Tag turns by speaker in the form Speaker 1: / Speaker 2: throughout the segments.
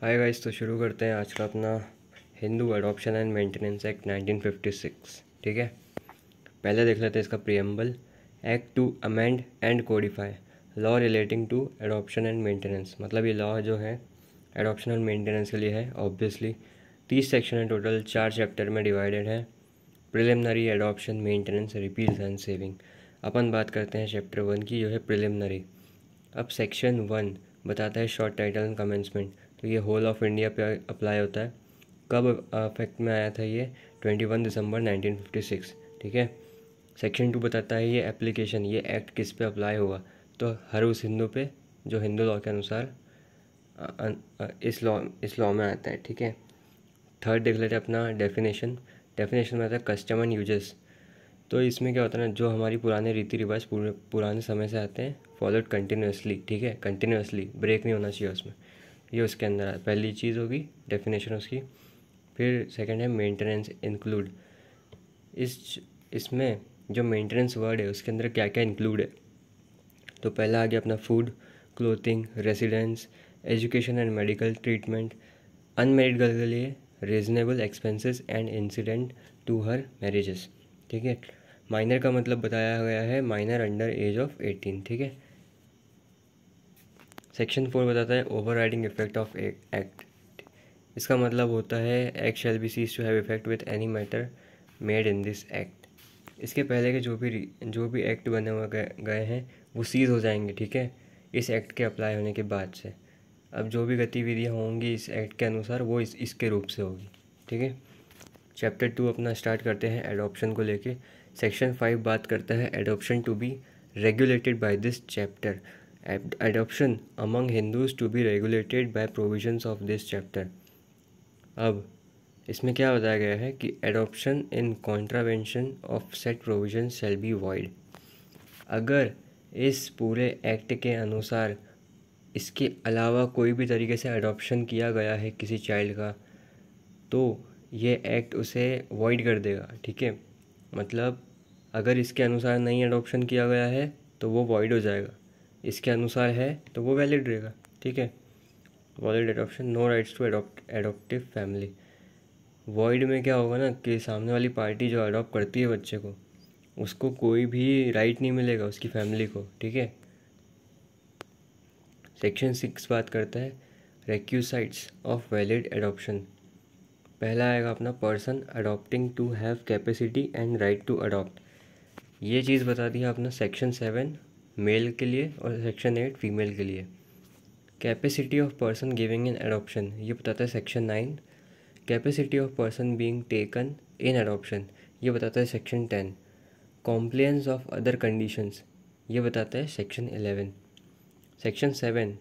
Speaker 1: Hi guys, तो शुरू करते हैं आज का अपना Hindu adoption and maintenance act 1956। ठीक है, पहले देख लेते हैं इसका preamble. Act to amend and codify law relating to adoption and maintenance. मतलब ये लॉ जो है अडॉप्शन एंड मेंटेनेंस के लिए है। ऑब्वियसली 30 सेक्शन है, टोटल 4 चैप्टर में डिवाइडेड है। Preliminary, adoption, maintenance, repeals and saving. अपन बात करते हैं चैप्टर 1 की, जो है प्रिलिमिनरी। अब सेक्शन 1 बताता है शॉर्ट टाइटल एंड कमेंसमेंट। तो ये होल ऑफ इंडिया पे अप्लाई होता है। कब अफेक्ट में आया था ये? 21 दिसंबर 1956। ठीक है। सेक्शन 2 बताता है ये एप्लीकेशन, ये एक्ट किस पे अप्लाई होगा। तो हर उस हिंदू पे जो हिंदू लॉ के अनुसार इस लॉ में आता है। ठीक है। थर्ड देख लेते हैं अपना डेफिनेशन। डेफिनेशन में आता है कस्टम एंड यूजेस। तो इसमें क्या होता है ना, जो हमारी पुराने रीति रिवाज पुराने समय से आते हैं, फॉलोड कंटिन्यूसली। ठीक है, कंटिन्यूसली, ब्रेक नहीं होना चाहिए उसमें। ये उसके अंदर पहली चीज़ होगी डेफिनेशन उसकी। फिर सेकंड है मेंटेनेंस इंक्लूड। इसमें जो मेंटेनेंस वर्ड है उसके अंदर क्या क्या इंक्लूड है। तो पहला आ गया अपना food, clothing, residence, education and medical treatment. Unmarried girl के लिए reasonable expenses and incident to her marriages. ठीक है। माइनर का मतलब बताया गया है माइनर अंडर एज ऑफ 18। ठीक है। सेक्शन 4 बताता है overriding effect of act. इसका मतलब होता है act shall be cease to have effect with any matter made in this act. इसके पहले के जो भी एक्ट बने हुए गए हैं वो सीज हो जाएंगे। ठीक है, इस एक्ट के अप्लाई होने के बाद से। अब जो भी गतिविधियाँ होंगी इस एक्ट के अनुसार वो इसके रूप से होगी। ठीक है। चैप्टर 2 अपना स्टार्ट करते हैं एडॉप्शन को लेके। सेक्शन 5 बात करता है adoption to be regulated by this chapter. Adoption among Hindus to be regulated by provisions of this chapter. अब इसमें क्या बताया गया है कि adoption in contravention of said provision shall be void. अगर इस पूरे एक्ट के अनुसार इसके अलावा कोई भी तरीके से अडॉप्शन किया गया है किसी चाइल्ड का, तो ये एक्ट उसे वॉइड कर देगा। ठीक है, मतलब अगर इसके अनुसार नहीं अडॉप्शन किया गया है तो वो वॉइड हो जाएगा, इसके अनुसार है तो वो वैलिड रहेगा। ठीक है। Valid adoption, no rights to adoptive family. Void में क्या होगा ना कि सामने वाली पार्टी जो अडॉप्ट करती है बच्चे को, उसको कोई भी राइट नहीं मिलेगा उसकी फैमिली को। ठीक है। सेक्शन 6 बात करता है रेक्यूसाइट्स ऑफ वैलिड एडॉप्शन। पहला आएगा अपना person adopting to have capacity and right to adopt. ये चीज़ बता दी है अपना सेक्शन 7 मेल के लिए और सेक्शन 8 फीमेल के लिए। Capacity of person giving in adoption ये बताता है section 9। Capacity of person being taken in adoption ये बताता है section 10। Compliance of other conditions ये बताता है section 11। Section 7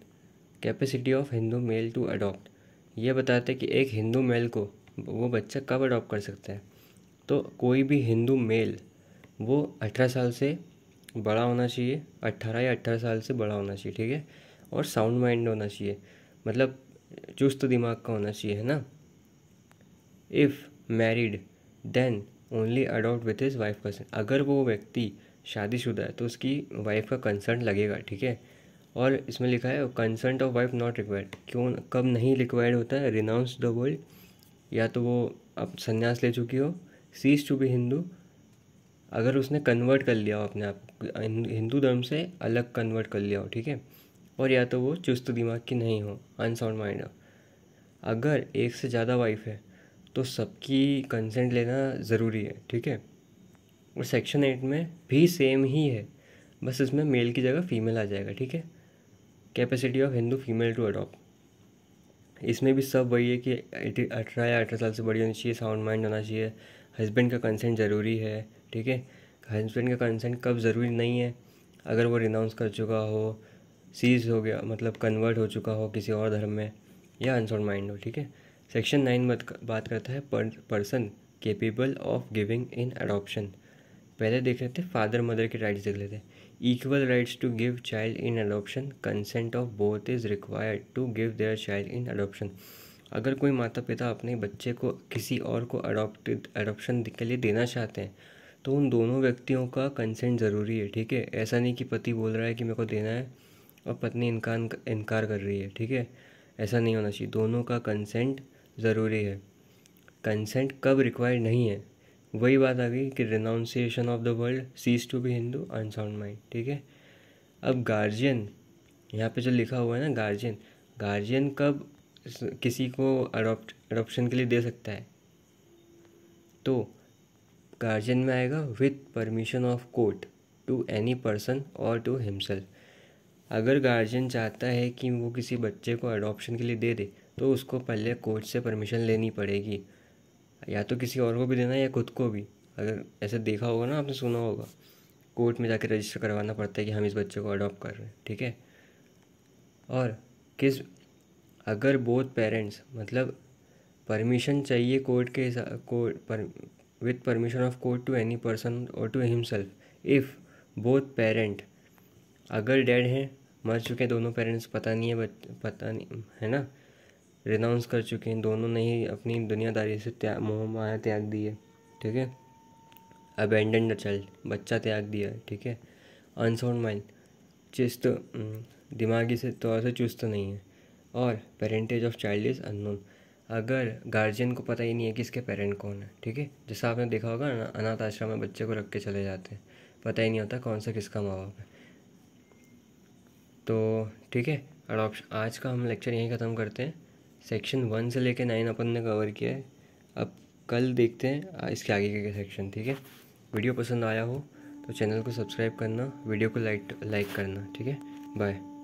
Speaker 1: capacity of Hindu male to adopt ये बताता है कि एक हिंदू मेल को वो बच्चा कब अडॉप्ट कर सकता है। तो कोई भी हिंदू मेल वो 18 साल से बड़ा होना चाहिए, 18 या 18 साल से बड़ा होना चाहिए। ठीक है। और साउंड माइंड होना चाहिए, मतलब चुस्त दिमाग का होना चाहिए, है ना। If married then only adopt with his wife consent. अगर वो व्यक्ति शादीशुदा है तो उसकी वाइफ का कंसर्ट लगेगा। ठीक है। और इसमें लिखा है concert of wife not required. क्यों, कब नहीं रिक्वायर्ड होता है? रिनाउंस द वर्ल्ड, या तो वो अब संन्यास ले चुकी हो, सीज टू बी हिंदू, अगर उसने कन्वर्ट कर लिया हो अपने आप हिंदू धर्म से अलग कन्वर्ट कर लिया हो। ठीक है। और या तो वो चुस्त दिमाग की नहीं हो, अनसाउंड माइंड हो। अगर एक से ज़्यादा वाइफ है तो सबकी कंसेंट लेना ज़रूरी है। ठीक है। और सेक्शन 8 में भी सेम ही है, बस इसमें मेल की जगह फीमेल आ जाएगा। ठीक है। Capacity of Hindu female to adopt, इसमें भी सब वही है कि 18 या 18 साल से बड़ी होनी चाहिए, साउंड माइंड होना चाहिए, हस्बैंड का कंसेंट ज़रूरी है। ठीक है। हस्बैंड का कंसेंट कब ज़रूरी नहीं है? अगर वो रिनाउंस कर चुका हो, सीज हो गया, मतलब कन्वर्ट हो चुका हो किसी और धर्म में, या अनसाउंड माइंड हो। ठीक है। सेक्शन 9 बात करता है person capable of giving in adoption. पहले देख लेते हैं फादर मदर के राइट्स, देख लेते हैं। Equal rights to give child in adoption, consent of both is required to give their child in adoption. अगर कोई माता पिता अपने बच्चे को किसी और को अडॉप्शन के लिए देना चाहते हैं तो उन दोनों व्यक्तियों का कंसेंट ज़रूरी है। ठीक है। ऐसा नहीं कि पति बोल रहा है कि मेरे को देना है और पत्नी इनकार कर रही है। ठीक है। ऐसा नहीं होना चाहिए, दोनों का कंसेंट ज़रूरी है। कंसेंट कब रिक्वायर्ड नहीं है, वही बात आ गई कि renunciation of the world, cease to be Hindu, unsound mind. ठीक है, अब गार्जियन, यहाँ पे जो लिखा हुआ है ना गार्जियन, गार्जियन कब किसी को अडॉप्शन के लिए दे सकता है, तो गार्जियन में आएगा with permission of court to any person और टू हिमसेल्फ। अगर गार्जियन चाहता है कि वो किसी बच्चे को अडॉप्शन के लिए दे दे, तो उसको पहले कोर्ट से परमिशन लेनी पड़ेगी, या तो किसी और को भी देना या खुद को भी। अगर ऐसे देखा होगा ना, आपने सुना होगा, कोर्ट में जाकर रजिस्टर करवाना पड़ता है कि हम इस बच्चे को अडॉप्ट कर रहे हैं। ठीक है, और किस, अगर बोथ पेरेंट्स, मतलब परमिशन चाहिए कोर्ट के कोर्ट पर, with permission of court to any person और to himself if both parent, अगर डेड हैं, मर चुके हैं दोनों पेरेंट्स, पता नहीं है पता नहीं है ना, रिनाउंस कर चुके हैं दोनों ने ही, अपनी दुनियादारी से मोह माया त्याग दी है। ठीक है, अबेंडन द चाइल्ड, बच्चा त्याग दिया है। ठीक है, अनसाउंड माइंड, चुस्त, दिमागी से तौर से चुस्त नहीं है, और parentage of child is unknown, अगर गार्जियन को पता ही नहीं है कि इसके पेरेंट कौन है। ठीक है, जैसा आपने देखा होगा अनाथ आश्रम में बच्चे को रख के चले जाते हैं, पता ही नहीं होता कौन सा किसका माँ बाप है। तो ठीक है, अडॉप्शन, आज का हम लेक्चर यहीं ख़त्म करते हैं। सेक्शन 1 से लेकर 9 अपन ने कवर किया है, अब कल देखते हैं इसके आगे के सेक्शन। ठीक है, वीडियो पसंद आया हो तो चैनल को सब्सक्राइब करना, वीडियो को लाइक करना। ठीक है, बाय।